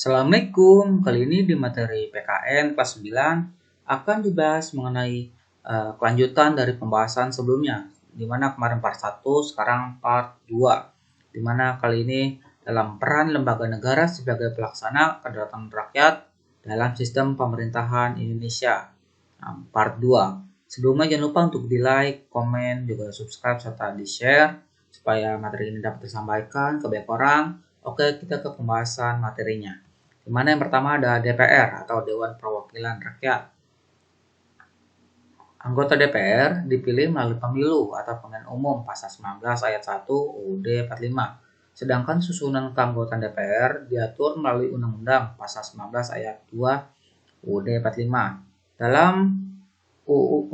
Assalamualaikum, kali ini di materi PKN kelas 9 akan dibahas mengenai kelanjutan dari pembahasan sebelumnya, di mana kemarin part 1, sekarang part 2, di mana kali ini dalam peran lembaga negara sebagai pelaksana kedaulatan rakyat dalam sistem pemerintahan Indonesia, part 2. Sebelumnya jangan lupa untuk di like, komen, juga subscribe, serta di share supaya materi ini dapat disampaikan ke banyak orang. Oke, kita ke pembahasan materinya. Di mana yang pertama ada DPR atau Dewan Perwakilan Rakyat. Anggota DPR dipilih melalui pemilu atau pemilihan umum pasal 19 ayat 1 UUD 45. Sedangkan susunan keanggotaan DPR diatur melalui Undang-Undang pasal 19 ayat 2 UUD 45. Dalam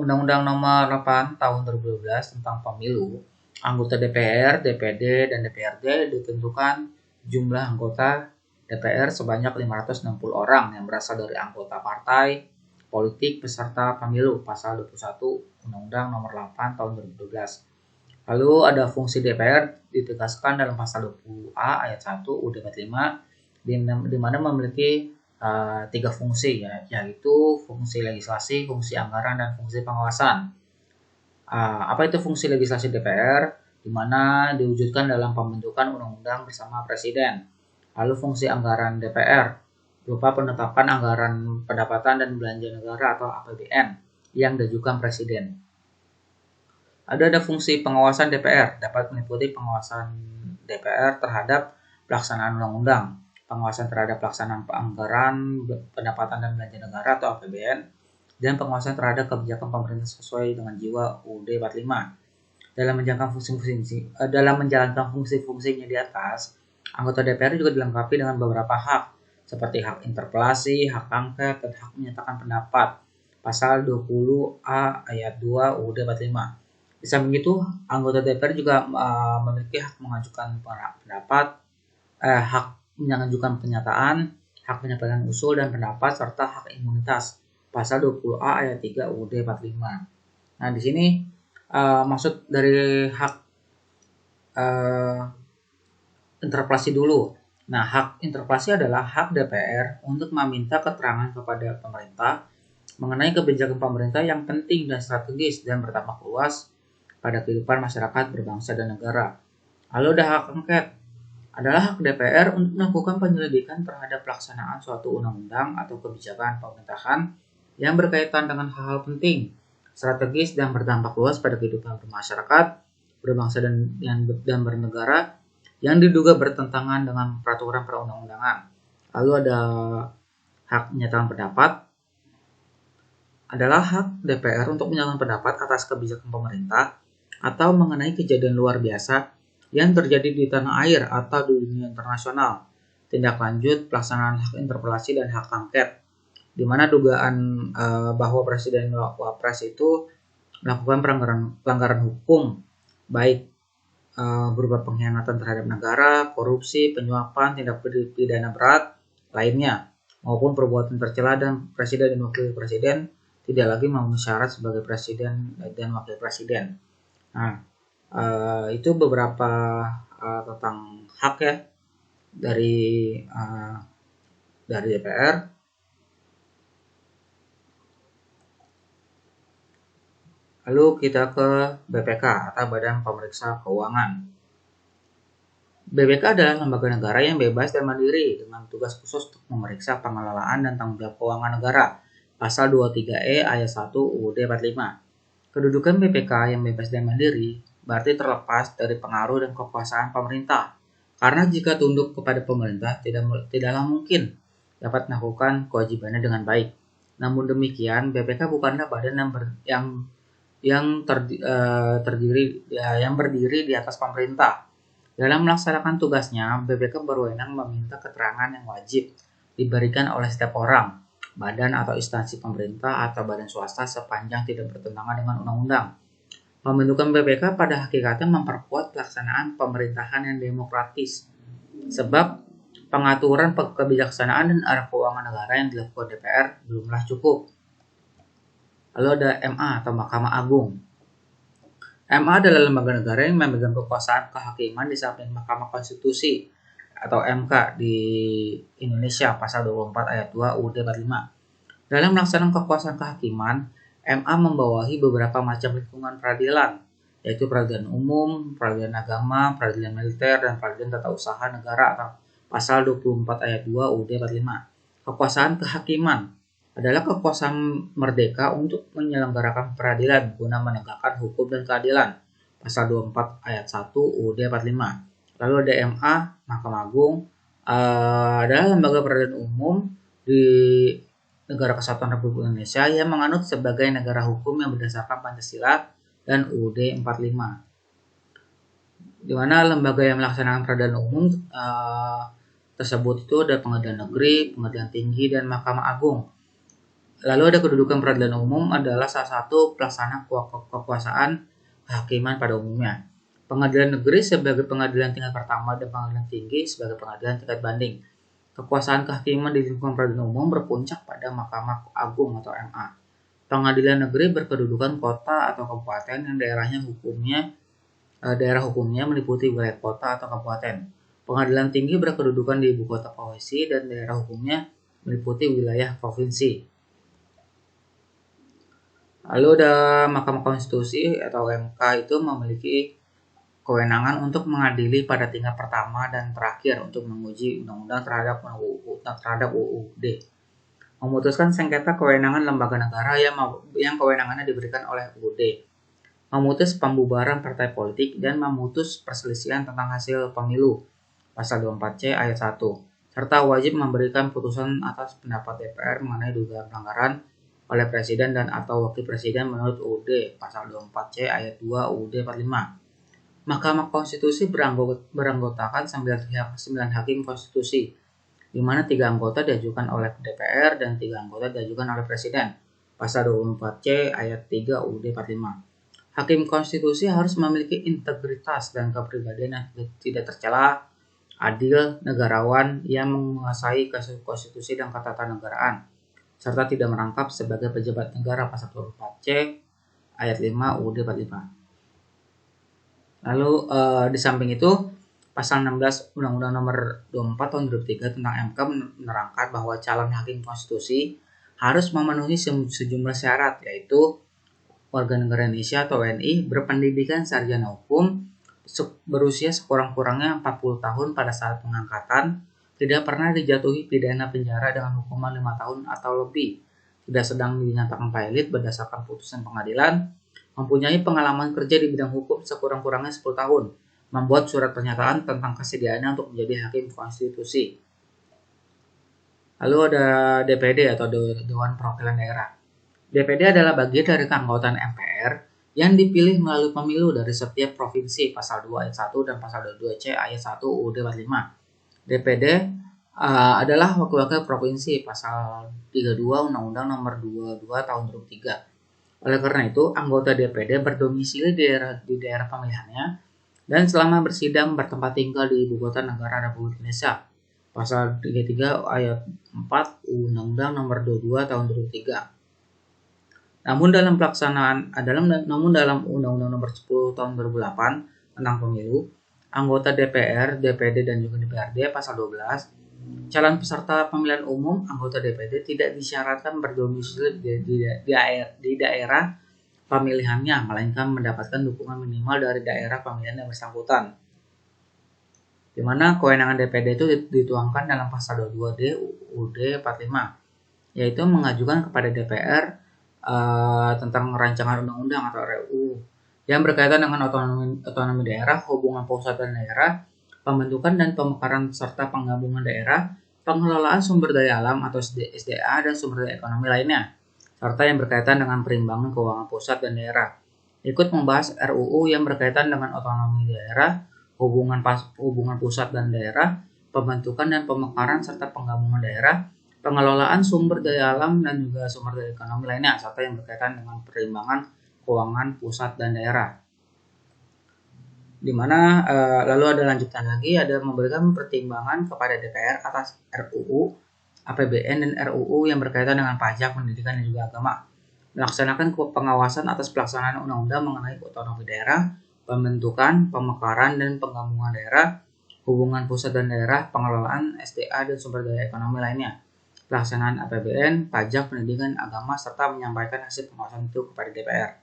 Undang-Undang Nomor 8 Tahun 2012 tentang Pemilu, anggota DPR, DPD, dan DPRD ditentukan jumlah anggota DPR sebanyak 560 orang yang berasal dari anggota partai politik peserta pemilu pasal 21 Undang-Undang Nomor 8 Tahun 2012. Lalu ada fungsi DPR ditegaskan dalam pasal 20A ayat 1 UUD 45 di mana memiliki 3 fungsi, yaitu fungsi legislasi, fungsi anggaran, dan fungsi pengawasan. Apa itu fungsi legislasi DPR? Di mana diwujudkan dalam pembentukan undang-undang bersama Presiden. Lalu fungsi anggaran DPR berupa penetapan anggaran pendapatan dan belanja negara atau APBN yang diajukan Presiden. Ada fungsi pengawasan DPR, dapat meliputi pengawasan DPR terhadap pelaksanaan undang-undang, pengawasan terhadap pelaksanaan anggaran pendapatan dan belanja negara atau APBN, dan pengawasan terhadap kebijakan pemerintah sesuai dengan jiwa UUD 45. Dalam menjalankan fungsi-fungsinya di atas, anggota DPR juga dilengkapi dengan beberapa hak, seperti hak interpelasi, hak angket, dan hak menyatakan pendapat. Pasal 20A ayat 2 UUD 45. Di samping itu, anggota DPR juga memiliki hak mengajukan pendapat, hak mengajukan pernyataan, hak penyampaian usul dan pendapat, serta hak imunitas. Pasal 20A ayat 3 UUD 45. Nah, di sini maksud dari hak interpelasi dulu. Nah, hak interpelasi adalah hak DPR untuk meminta keterangan kepada pemerintah mengenai kebijakan pemerintah yang penting dan strategis dan berdampak luas pada kehidupan masyarakat berbangsa dan negara. Lalu ada hak angket, adalah hak DPR untuk melakukan penyelidikan terhadap pelaksanaan suatu undang-undang atau kebijakan pemerintahan yang berkaitan dengan hal-hal penting, strategis, dan berdampak luas pada kehidupan masyarakat berbangsa dan bernegara yang diduga bertentangan dengan peraturan perundang-undangan. Lalu ada hak menyatakan pendapat, adalah hak DPR untuk menyatakan pendapat atas kebijakan pemerintah atau mengenai kejadian luar biasa yang terjadi di tanah air atau di dunia internasional. Tindak lanjut pelaksanaan hak interpelasi dan hak angket, di mana dugaan bahwa Presiden dan Wapres itu melakukan pelanggaran hukum, baik berupa pengkhianatan terhadap negara, korupsi, penyuapan, tindak pidana berat lainnya, maupun perbuatan tercela, dan Presiden dan Wakil Presiden tidak lagi memenuhi syarat sebagai Presiden dan Wakil Presiden. Nah, itu beberapa tentang hak ya dari DPR. Lalu kita ke BPK atau Badan Pemeriksa Keuangan. BPK adalah lembaga negara yang bebas dan mandiri dengan tugas khusus untuk memeriksa pengelolaan dan tanggung jawab keuangan negara. Pasal 23E ayat 1 UUD 45. Kedudukan BPK yang bebas dan mandiri berarti terlepas dari pengaruh dan kekuasaan pemerintah. Karena jika tunduk kepada pemerintah tidaklah mungkin dapat melakukan kewajibannya dengan baik. Namun demikian, BPK bukanlah badan yang berdiri di atas pemerintah. Dalam melaksanakan tugasnya, BPK berwenang meminta keterangan yang wajib diberikan oleh setiap orang, badan atau instansi pemerintah atau badan swasta sepanjang tidak bertentangan dengan undang-undang. Pembentukan BPK pada hakikatnya memperkuat pelaksanaan pemerintahan yang demokratis, sebab pengaturan kebijaksanaan dan arah keuangan negara yang dilakukan DPR belumlah cukup. Lalu ada MA atau Mahkamah Agung. MA adalah lembaga negara yang memegang kekuasaan kehakiman di samping Mahkamah Konstitusi. atau MK di Indonesia pasal 24 ayat 2 UUD 45. Dalam melaksanakan kekuasaan kehakiman, MA membawahi beberapa macam lingkungan peradilan, yaitu peradilan umum, peradilan agama, peradilan militer, dan peradilan tata usaha negara atau pasal 24 ayat 2 UUD 45. Kekuasaan kehakiman adalah kekuasaan merdeka untuk menyelenggarakan peradilan guna menegakkan hukum dan keadilan. Pasal 24 ayat 1 UUD 45. Lalu ada MA, Mahkamah Agung, adalah lembaga peradilan umum di Negara Kesatuan Republik Indonesia yang menganut sebagai negara hukum yang berdasarkan Pancasila dan UUD 45. Di mana lembaga yang melaksanakan peradilan umum tersebut itu ada Pengadilan Negeri, Pengadilan Tinggi, dan Mahkamah Agung. Lalu ada kedudukan peradilan umum adalah salah satu pelaksana kekuasaan kehakiman pada umumnya. Pengadilan negeri sebagai pengadilan tingkat pertama dan pengadilan tinggi sebagai pengadilan tingkat banding. Kekuasaan kehakiman di lingkungan peradilan umum berpuncak pada Mahkamah Agung atau MA. Pengadilan negeri berkedudukan kota atau kabupaten yang daerah hukumnya meliputi wilayah kota atau kabupaten. Pengadilan tinggi berkedudukan di ibu kota provinsi dan daerah hukumnya meliputi wilayah provinsi. Lalu ada Mahkamah Konstitusi atau MK itu memiliki kewenangan untuk mengadili pada tingkat pertama dan terakhir untuk menguji undang-undang terhadap UUD. Memutuskan sengketa kewenangan lembaga negara yang kewenangannya diberikan oleh UUD. Memutus pembubaran partai politik dan memutus perselisihan tentang hasil pemilu. Pasal 24C ayat 1. Serta wajib memberikan putusan atas pendapat DPR mengenai dugaan pelanggaran oleh Presiden dan atau Wakil Presiden menurut UUD pasal 24C ayat 2 UUD 45. Mahkamah Konstitusi beranggotakan 9 hakim konstitusi, di mana 3 anggota diajukan oleh DPR dan 3 anggota diajukan oleh Presiden. Pasal 24C ayat 3 UUD 45. Hakim konstitusi harus memiliki integritas dan kepribadian yang tidak tercela, adil, negarawan yang menguasai konstitusi dan ketatanegaraan, serta tidak merangkap sebagai pejabat negara. Pasal 24C ayat 5 UUD 45. Lalu di samping itu pasal 16 Undang-Undang Nomor 24 Tahun 2003 tentang MK menerangkan bahwa calon hakim konstitusi harus memenuhi sejumlah syarat, yaitu warga negara Indonesia atau WNI, berpendidikan sarjana hukum, berusia sekurang-kurangnya 40 tahun pada saat pengangkatan, tidak pernah dijatuhi pidana penjara dengan hukuman 5 tahun atau lebih, tidak sedang dinyatakan valid berdasarkan putusan pengadilan, mempunyai pengalaman kerja di bidang hukum sekurang-kurangnya 10 tahun, membuat surat pernyataan tentang kesediaannya untuk menjadi hakim konstitusi. Lalu ada DPD atau Dewan Perwakilan Daerah. DPD adalah bagian dari keanggotaan MPR yang dipilih melalui pemilu dari setiap provinsi, pasal 2 ayat 1 dan pasal 22C ayat 1 UUD 45. DPD adalah wakil-wakil provinsi, pasal 32 Undang-Undang Nomor 22 Tahun 2003. Oleh karena itu, anggota DPD berdomisili di daerah pemilihannya dan selama bersidang bertempat tinggal di ibu kota negara Republik Indonesia. Pasal 33 ayat 4 Undang-Undang Nomor 22 Tahun 2003. Namun dalam Undang-Undang Nomor 10 Tahun 2008 tentang pemilu, anggota DPR, DPD, dan juga DPRD pasal 12, calon peserta pemilihan umum anggota DPD tidak disyaratkan berdomisili di daerah pemilihannya, melainkan mendapatkan dukungan minimal dari daerah pemilihan yang bersangkutan. Di mana kewenangan DPD itu dituangkan dalam pasal 22D UUD 45, yaitu mengajukan kepada DPR tentang rancangan undang-undang atau RUU yang berkaitan dengan otonomi daerah, hubungan pusat dan daerah, pembentukan dan pemekaran serta penggabungan daerah, pengelolaan sumber daya alam atau SDA dan sumber daya ekonomi lainnya, serta yang berkaitan dengan perimbangan keuangan pusat dan daerah. Ikut membahas RUU yang berkaitan dengan otonomi daerah, hubungan pusat dan daerah, pembentukan dan pemekaran serta penggabungan daerah, pengelolaan sumber daya alam dan juga sumber daya ekonomi lainnya, serta yang berkaitan dengan perimbangan keuangan pusat dan daerah. Di mana lalu ada lanjutan lagi, ada memberikan pertimbangan kepada DPR atas RUU, APBN, dan RUU yang berkaitan dengan pajak, pendidikan, dan juga agama. Melaksanakan pengawasan atas pelaksanaan undang-undang mengenai otonomi daerah, pembentukan, pemekaran, dan penggabungan daerah, hubungan pusat dan daerah, pengelolaan SDA dan sumber daya ekonomi lainnya, pelaksanaan APBN, pajak, pendidikan, agama, serta menyampaikan hasil pengawasan itu kepada DPR.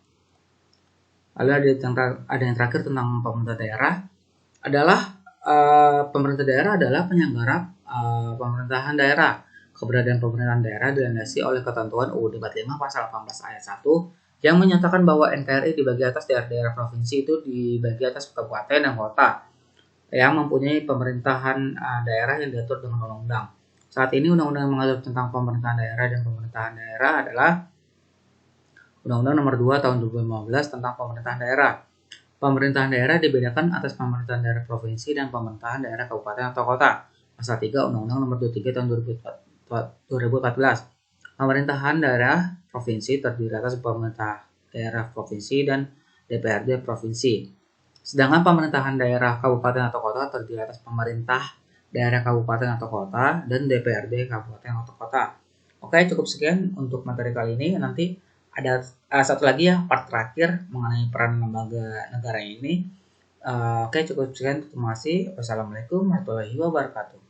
Lalu ada yang terakhir tentang pemerintah daerah adalah pemerintah daerah adalah penyelenggara pemerintahan daerah. Keberadaan pemerintahan daerah dilandasi oleh ketentuan UUD 45 pasal 18 ayat 1 yang menyatakan bahwa NKRI dibagi atas daerah-daerah provinsi itu dibagi atas kabupaten dan kota yang mempunyai pemerintahan daerah yang diatur dengan undang-undang. Saat ini undang-undang yang mengatur tentang pemerintahan daerah dan pemerintahan daerah adalah Undang-Undang Nomor 2 Tahun 2015 tentang pemerintahan daerah. Pemerintahan daerah dibedakan atas pemerintahan daerah provinsi dan pemerintahan daerah kabupaten atau kota. Pasal 3 Undang-Undang Nomor 23 Tahun 2014. Pemerintahan daerah provinsi terdiri atas pemerintah daerah provinsi dan DPRD provinsi. Sedangkan pemerintahan daerah kabupaten atau kota terdiri atas pemerintah daerah kabupaten atau kota dan DPRD kabupaten atau kota. Oke, cukup sekian untuk materi kali ini. Nanti ada satu lagi ya, part terakhir mengenai peran lembaga negara ini. Oke, cukup sekian. Terima kasih. Wassalamualaikum warahmatullahi wabarakatuh.